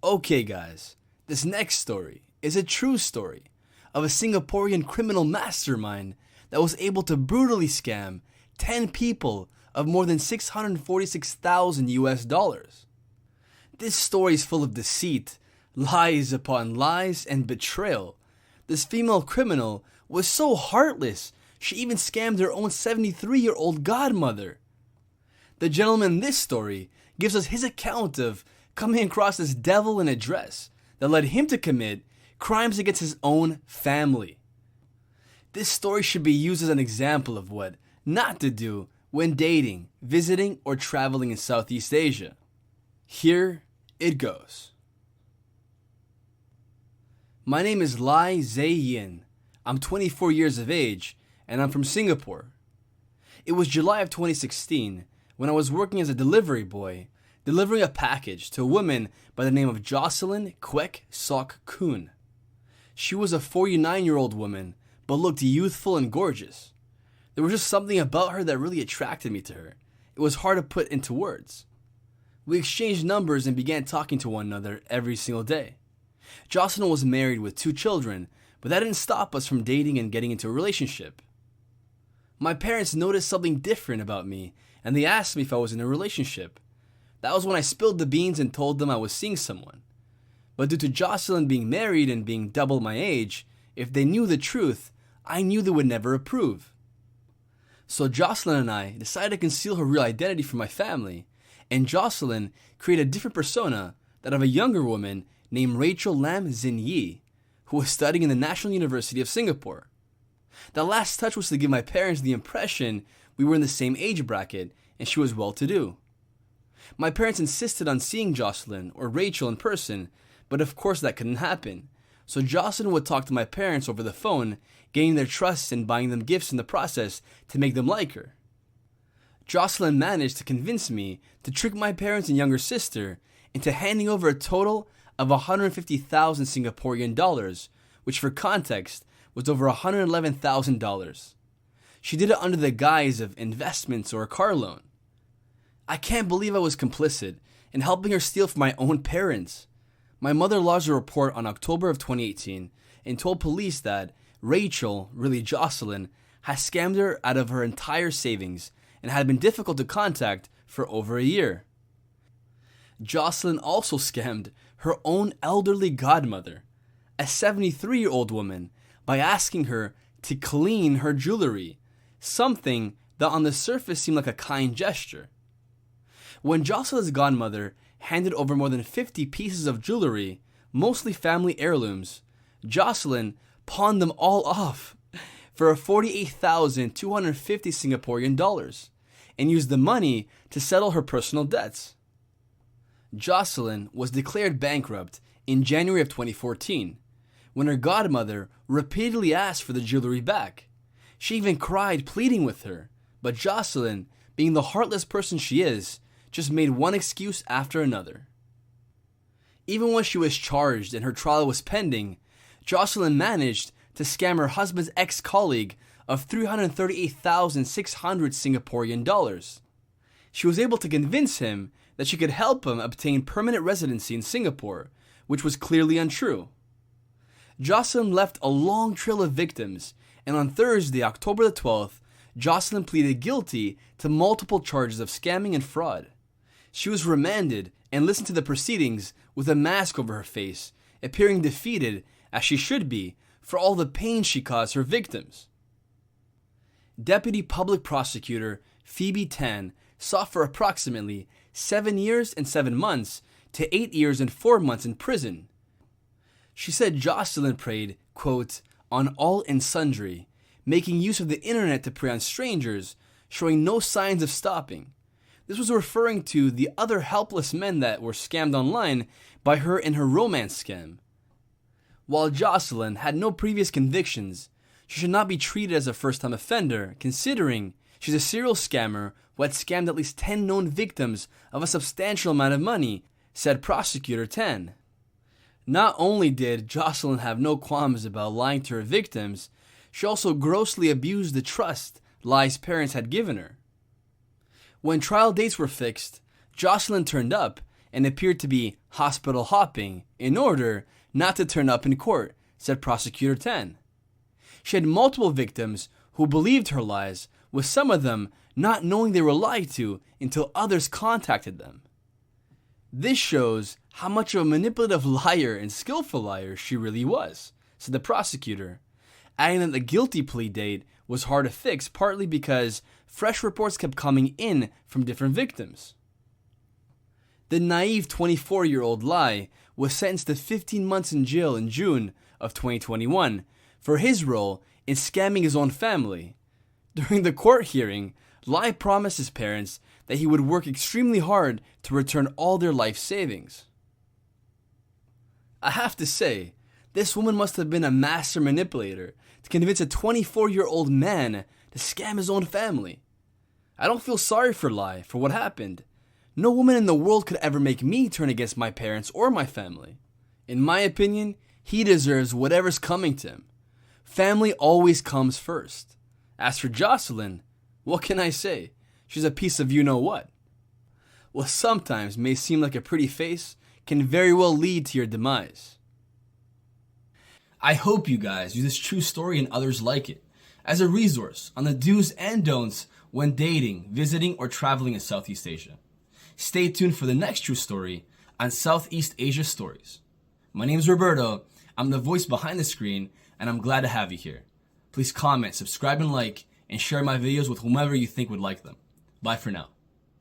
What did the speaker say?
Okay guys, this next story is a true story of a Singaporean criminal mastermind that was able to brutally scam 10 people of more than 646,000 US dollars. This story is full of deceit, lies upon lies, and betrayal. This female criminal was so heartless, she even scammed her own 73-year-old godmother. The gentleman in this story gives us his account of coming across this devil in a dress that led him to commit crimes against his own family. This story should be used as an example of what not to do when dating, visiting, or traveling in Southeast Asia. Here it goes. My name is Lai Zay Yin. I'm 24 years of age and I'm from Singapore. It was July of 2016 when I was working as a delivery boy, delivering a package to a woman by the name of Joceyln Kwek Sok Koon. She was a 49-year-old woman, but looked youthful and gorgeous. There was just something about her that really attracted me to her. It was hard to put into words. We exchanged numbers and began talking to one another every single day. Jocelyn was married with 2 children, but that didn't stop us from dating and getting into a relationship. My parents noticed something different about me, and they asked me if I was in a relationship. That was when I spilled the beans and told them I was seeing someone. But due to Jocelyn being married and being double my age, if they knew the truth, I knew they would never approve. So Jocelyn and I decided to conceal her real identity from my family, and Jocelyn created a different persona, that of a younger woman named Rachel Lam Zin Yi, who was studying in the National University of Singapore. The last touch was to give my parents the impression we were in the same age bracket and she was well-to-do. My parents insisted on seeing Jocelyn or Rachel in person, but of course that couldn't happen. So Jocelyn would talk to my parents over the phone, gaining their trust and buying them gifts in the process to make them like her. Jocelyn managed to convince me to trick my parents and younger sister into handing over a total of 150,000 Singaporean dollars, which for context was over $111,000. She did it under the guise of investments or a car loan. I can't believe I was complicit in helping her steal from my own parents. My mother lodged a report on October of 2018 and told police that Rachel, really Jocelyn, had scammed her out of her entire savings and had been difficult to contact for over a year. Jocelyn also scammed her own elderly godmother, a 73-year-old woman, by asking her to clean her jewelry, something that on the surface seemed like a kind gesture. When Jocelyn's godmother handed over more than 50 pieces of jewelry, mostly family heirlooms, Jocelyn pawned them all off for 48,250 Singaporean dollars and used the money to settle her personal debts. Jocelyn was declared bankrupt in January of 2014 when her godmother repeatedly asked for the jewelry back. She even cried pleading with her, but Jocelyn, being the heartless person she is, just made one excuse after another. Even when she was charged and her trial was pending, Jocelyn managed to scam her husband's ex-colleague of 338,600 Singaporean dollars. She was able to convince him that she could help him obtain permanent residency in Singapore, which was clearly untrue. Jocelyn left a long trail of victims, and on Thursday, October the 12th, Jocelyn pleaded guilty to multiple charges of scamming and fraud. She was remanded and listened to the proceedings with a mask over her face, appearing defeated, as she should be, for all the pain she caused her victims. Deputy Public Prosecutor Phoebe Tan sought for approximately 7 years and 7 months to 8 years and 4 months in prison. She said Jocelyn preyed, quote, on all and sundry, making use of the internet to prey on strangers, showing no signs of stopping. This was referring to the other helpless men that were scammed online by her in her romance scam. While Jocelyn had no previous convictions, she should not be treated as a first-time offender, considering she's a serial scammer who had scammed at least 10 known victims of a substantial amount of money, said Prosecutor Tan. Not only did Jocelyn have no qualms about lying to her victims, she also grossly abused the trust Lai's parents had given her. When trial dates were fixed, Jocelyn turned up and appeared to be hospital hopping in order not to turn up in court, said Prosecutor Tan. She had multiple victims who believed her lies, with some of them not knowing they were lied to until others contacted them. This shows how much of a manipulative liar and skillful liar she really was, said the prosecutor, adding that the guilty plea date was hard to fix partly because fresh reports kept coming in from different victims. The naive 24-year-old Lai was sentenced to 15 months in jail in June of 2021 for his role in scamming his own family. During the court hearing, Lai promised his parents that he would work extremely hard to return all their life savings. I have to say, this woman must have been a master manipulator to convince a 24-year-old man to scam his own family. I don't feel sorry for Lai for what happened. No woman in the world could ever make me turn against my parents or my family. In my opinion, he deserves whatever's coming to him. Family always comes first. As for Jocelyn, what can I say? She's a piece of you-know-what. What sometimes may seem like a pretty face can very well lead to your demise. I hope you guys use this true story and others like it as a resource on the do's and don'ts when dating, visiting, or traveling in Southeast Asia. Stay tuned for the next true story on Southeast Asia Stories. My name is Roberto. I'm the voice behind the screen, and I'm glad to have you here. Please comment, subscribe, and like, and share my videos with whomever you think would like them. Bye for now.